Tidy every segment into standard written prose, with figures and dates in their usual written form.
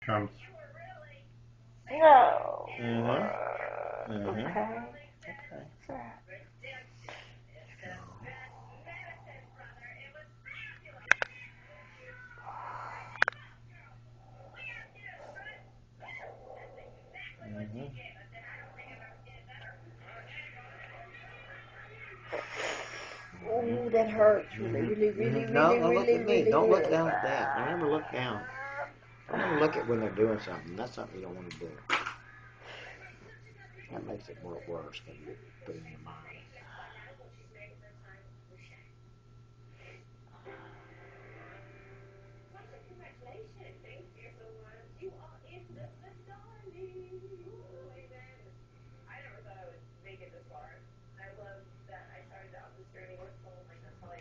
Come. No. Mm-hmm. Okay. Okay. Mm-hmm. Ooh, that hurts really, Mm-hmm. really, really, Mm-hmm. No, really, don't look really, at me. really, Don't look really down at that. Don't ever bad. look down. Don't ever look at when they're doing something. That's something you don't want to do. That makes it more worse when you put in your mind.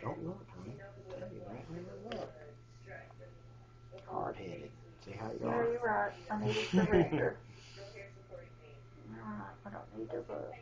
Don't look, honey. I tell you, don't ever look. Hard-headed. See how you Yeah, are? you're right. I need to surrender. Alright, I don't need to look.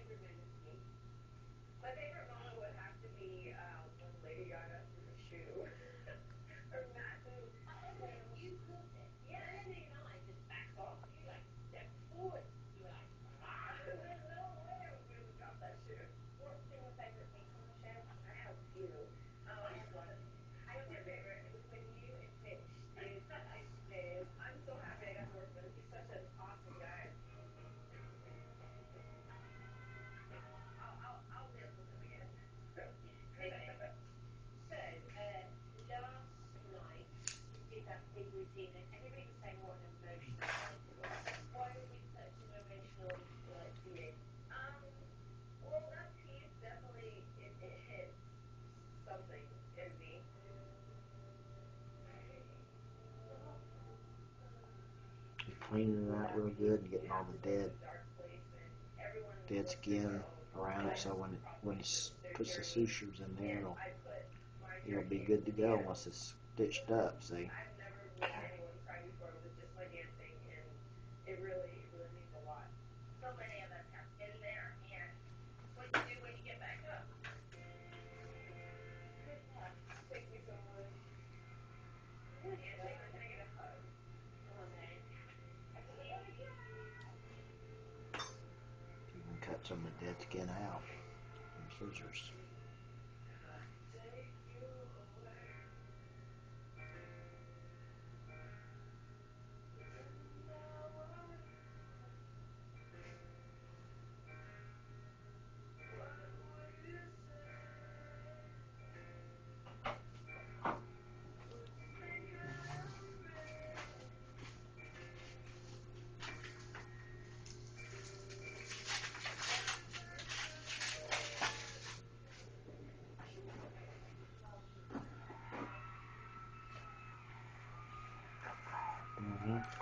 Cleaning it out real good and getting all the dead skin around it, so when he puts the sutures in there, it'll be good to go once it's stitched up. See. You can cut some of the dead skin out from scissors.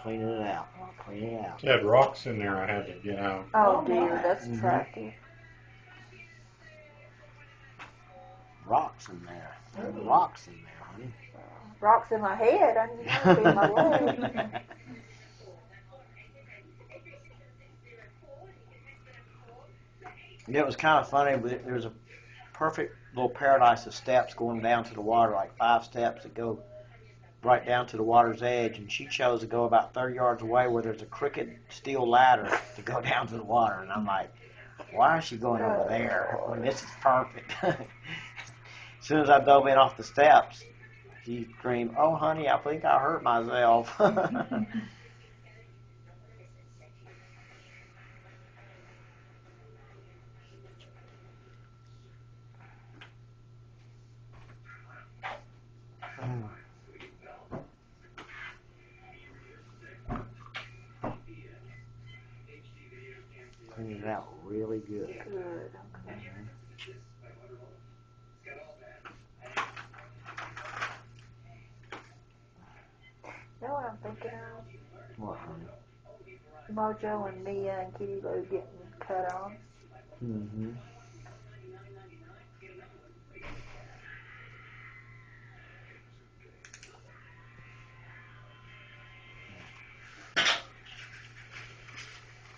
Cleaning it out. Clean it out. It had rocks in there I had to get out. Oh dear, that's Mm-hmm. attractive. Rocks in there. There's rocks in there, honey. Rocks in my head. I didn't know it'd be in my leg. And it was kind of funny, but there's a perfect little paradise of steps going down to the water, like 5 steps that go right down to the water's edge, and she chose to go about 30 yards away where there's a crooked steel ladder to go down to the water. And I'm like, why is she going over there when this is perfect? As soon as I dove in off the steps, she screamed, "Oh, honey, I think I hurt myself." Clean it out really good. Good. Okay. You know what I'm thinking of? What, honey? Mojo and Mia and Kitty Lou getting cut on. Mm-hmm.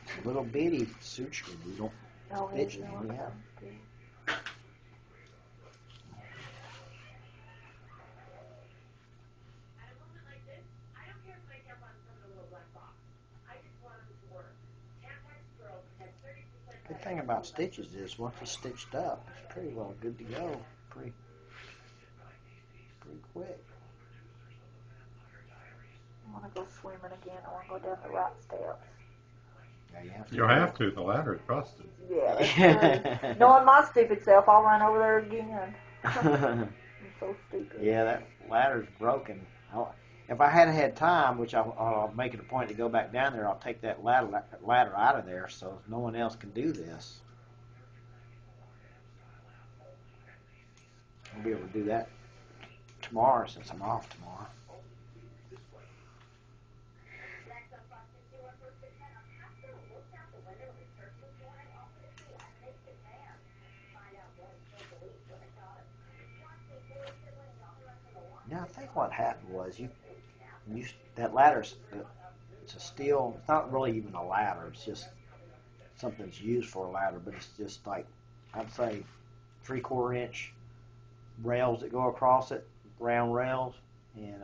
It's a little bitty suture. You don't Oh, is stitch it? them, yeah. Okay. thing about stitches is once it's stitched up, it's pretty well good to go. Pretty quick. I want to go swimming again. I want to go down the right steps. Yeah, you have to. You'll have to. The ladder's busted. Yeah, that's true. Knowing my stupid self, I'll run over there again. I'm so stupid. Yeah, that ladder's broken. If I had had time, which I'll make it a point to go back down there, I'll take that ladder out of there so no one else can do this. I'll be able to do that tomorrow since I'm off tomorrow. Yeah, I think what happened was that ladder's it's a steel. It's not really even a ladder. It's just something that's used for a ladder, but it's just like I'd say 3/4 inch rails that go across it, round rails, and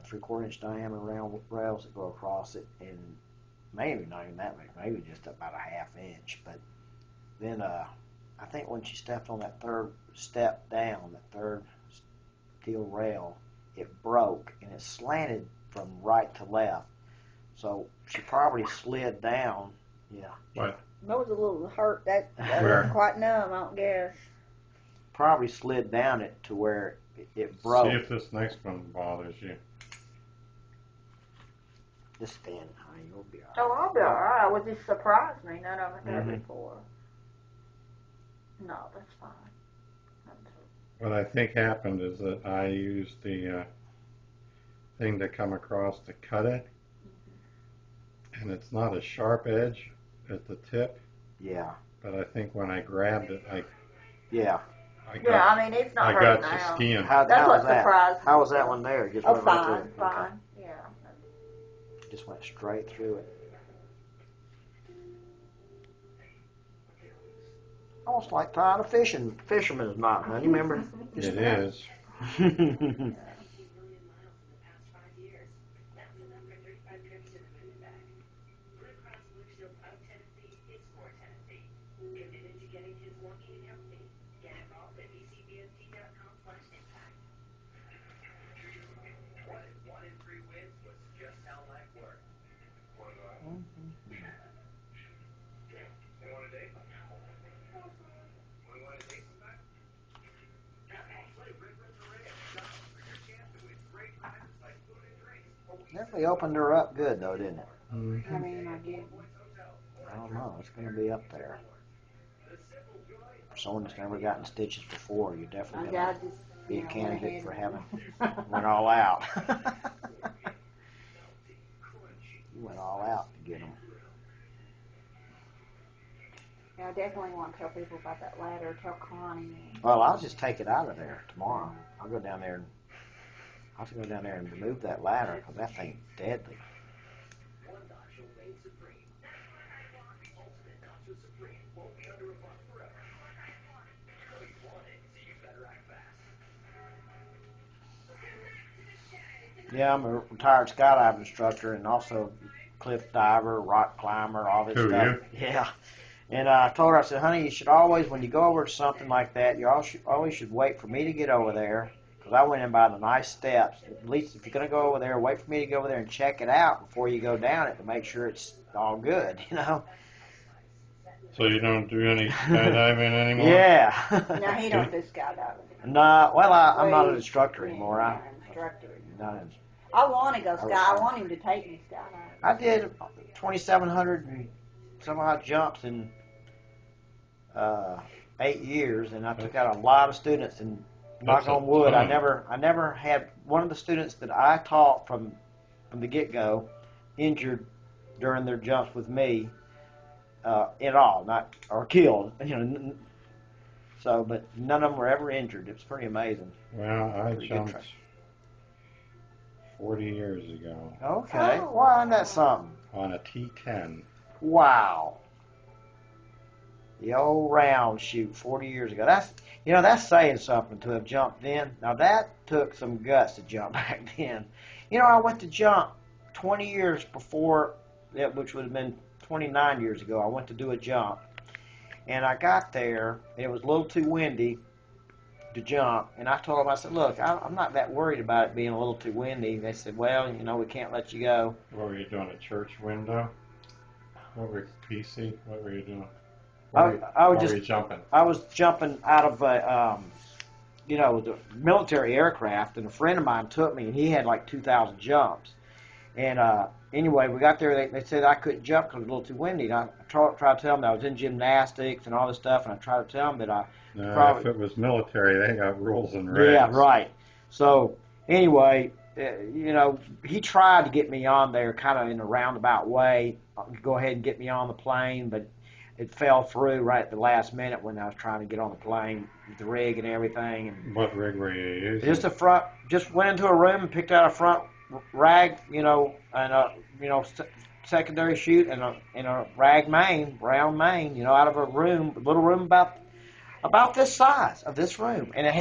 3/4 inch diameter round rails that go across it, and maybe not even that much, maybe just about a 1/2 inch. But then I think when she stepped on that third step down, that third steel rail, it broke and it slanted from right to left. So she probably slid down. Yeah. What? That was a little hurt. That Where? wasn't quite numb, I don't guess. Probably slid down it to where it broke. See if this next one bothers you. Just stand high, you'll be alright. Oh, I'll be alright. Well, just surprised me. None of it had Mhm. before. No, that's fine. What I think happened is that I used the thing to come across to cut it, and it's not a sharp edge at the tip, Yeah. but I think when I grabbed it, Yeah. I got, Yeah, I mean, it's not I hurting got the now. skin. That's How what was that? surprised me. How was that one there? Just Oh, went right fine, through it? fine. Yeah. Okay. Just went straight through it. Almost like tying a fisherman's knot, honey. Remember? It is. Definitely opened her up good, though, didn't it? Mm-hmm. I mean, I did. I don't know. It's going to be up there. For someone that's never gotten stitches before, you're definitely going to be a candidate for having went all out. You went all out to get them. Yeah, I definitely want to tell people about that ladder. Tell Connie. Well, I'll just take it out of there tomorrow. I'll go down there and remove that ladder because that thing's deadly. Yeah, I'm a retired skydiving instructor and also cliff diver, rock climber, all this Who, stuff. you? Yeah. And I told her, I said, honey, you should always, when you go over to something like that, you always should wait for me to get over there. Because I went in by the nice steps. At least if you're going to go over there, wait for me to go over there and check it out before you go down it to make sure it's all good, you know? So you don't do any skydiving anymore? Yeah. No, he don't do skydiving. No, well, I'm not an instructor anymore. Yeah, not an instructor. I I want to go I want him to take me skydiving. did 2,700 and some odd jumps in 8 years, and I took out a lot of students. And knock on wood, I never had one of the students that I taught from the get-go injured during their jumps with me at all, not or killed. You know, so but none of them were ever injured. It was pretty amazing. Well, I Pretty jumped 40 years ago Okay, well, isn't that something? on a T10. Wow. The old round shoot 40 years ago. That's saying something to have jumped then. Now that took some guts to jump back then. I went to jump 20 years before, which would have been 29 years ago. I went to do a jump, and I got there. And it was a little too windy to jump, and I told them, I said, look, I'm not that worried about it being a little too windy. They said, well, you know, we can't let you go. What were you doing? A church window? What were PC? What were you doing? I What were you jumping? I was jumping out of a, you know, the military aircraft, and a friend of mine took me, and he had like 2,000 jumps. And anyway, we got there. They said I couldn't jump because it was a little too windy. And I tried to tell them that I was in gymnastics and all this stuff, and I tried to tell them that I If it was military, they got rules and regs. Yeah, right. So anyway, you know, he tried to get me on there kind of in a roundabout way, go ahead and get me on the plane, but it fell through right at the last minute when I was trying to get on the plane with the rig and everything. And what rig were you using? just just went into a room and picked out a front rag, you know, and a, you know, secondary chute and a rag main, round main, you know, out of a little room about this size of this room, and it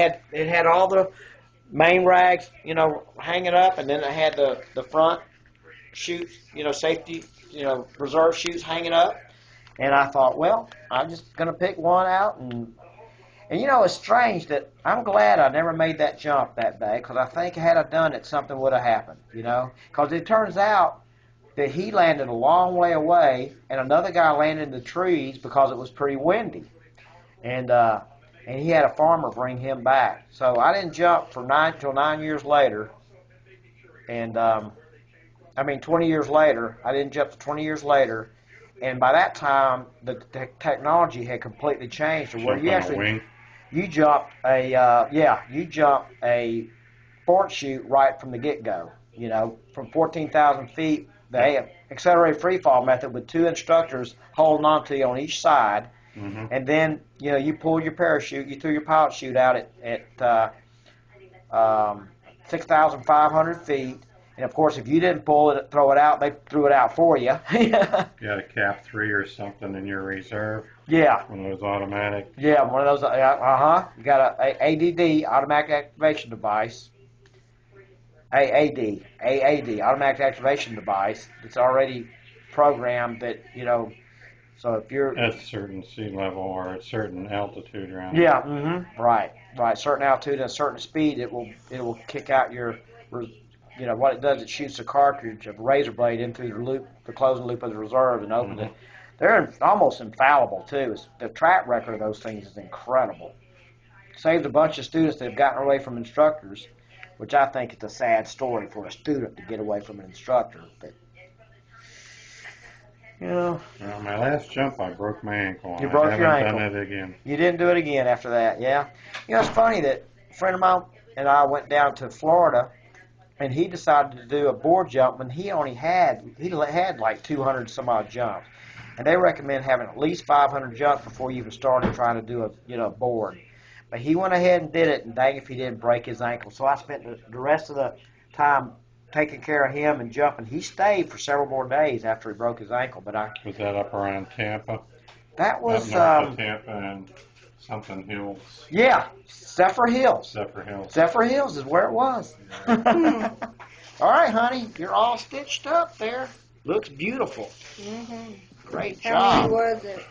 had all the main rags, you know, hanging up, and then it had the front chutes, you know, safety, you know, reserve chutes hanging up. And I thought, well, I'm just gonna pick one out, and you know, it's strange that I'm glad I never made that jump that day, because I think had I done it, something would have happened, you know, because it turns out that he landed a long way away, and another guy landed in the trees because it was pretty windy. And he had a farmer bring him back. So I didn't jump for till 9 years later. And 20 years later. I didn't jump for 20 years later. And by that time, the technology had completely changed to where you jumped a fort chute right from the get-go. You know, from 14,000 feet, the accelerated free fall method with two instructors holding on to you on each side. Mm-hmm. And then, you know, you pulled your parachute, you threw your pilot chute out at 6,500 feet. And of course, if you didn't throw it out, they threw it out for you. You had a cap 3 or something in your reserve? Yeah. One of those automatic? Yeah, one of those, You got a ADD, automatic activation device. AAD, automatic activation device. It's already programmed that, you know, so if you're at a certain sea level or a certain altitude around. Yeah, right. Certain altitude and a certain speed, it will kick out your, you know, what it does, it shoots a cartridge of a razor blade into the closing loop of the reserve and opens it. They're almost infallible too. The track record of those things is incredible. Saved a bunch of students that have gotten away from instructors, which I think is a sad story for a student to get away from an instructor. But you know, well, my last jump, I broke my ankle. You broke your ankle. I haven't done it again. You didn't do it again after that, yeah? You know, it's funny that a friend of mine and I went down to Florida, and he decided to do a board jump when he had like 200 some odd jumps. And they recommend having at least 500 jumps before you even started trying to do a board. But he went ahead and did it, and dang if he didn't break his ankle. So I spent the rest of the time taking care of him and jumping. He stayed for several more days after he broke his ankle. But was that up around Tampa? That was Tampa and something Hills. Yeah, Zephyr Hills. Zephyr Hills is where it was. Yeah. All right, honey, you're all stitched up there. Looks beautiful. Mm-hmm. Great How job. many was it?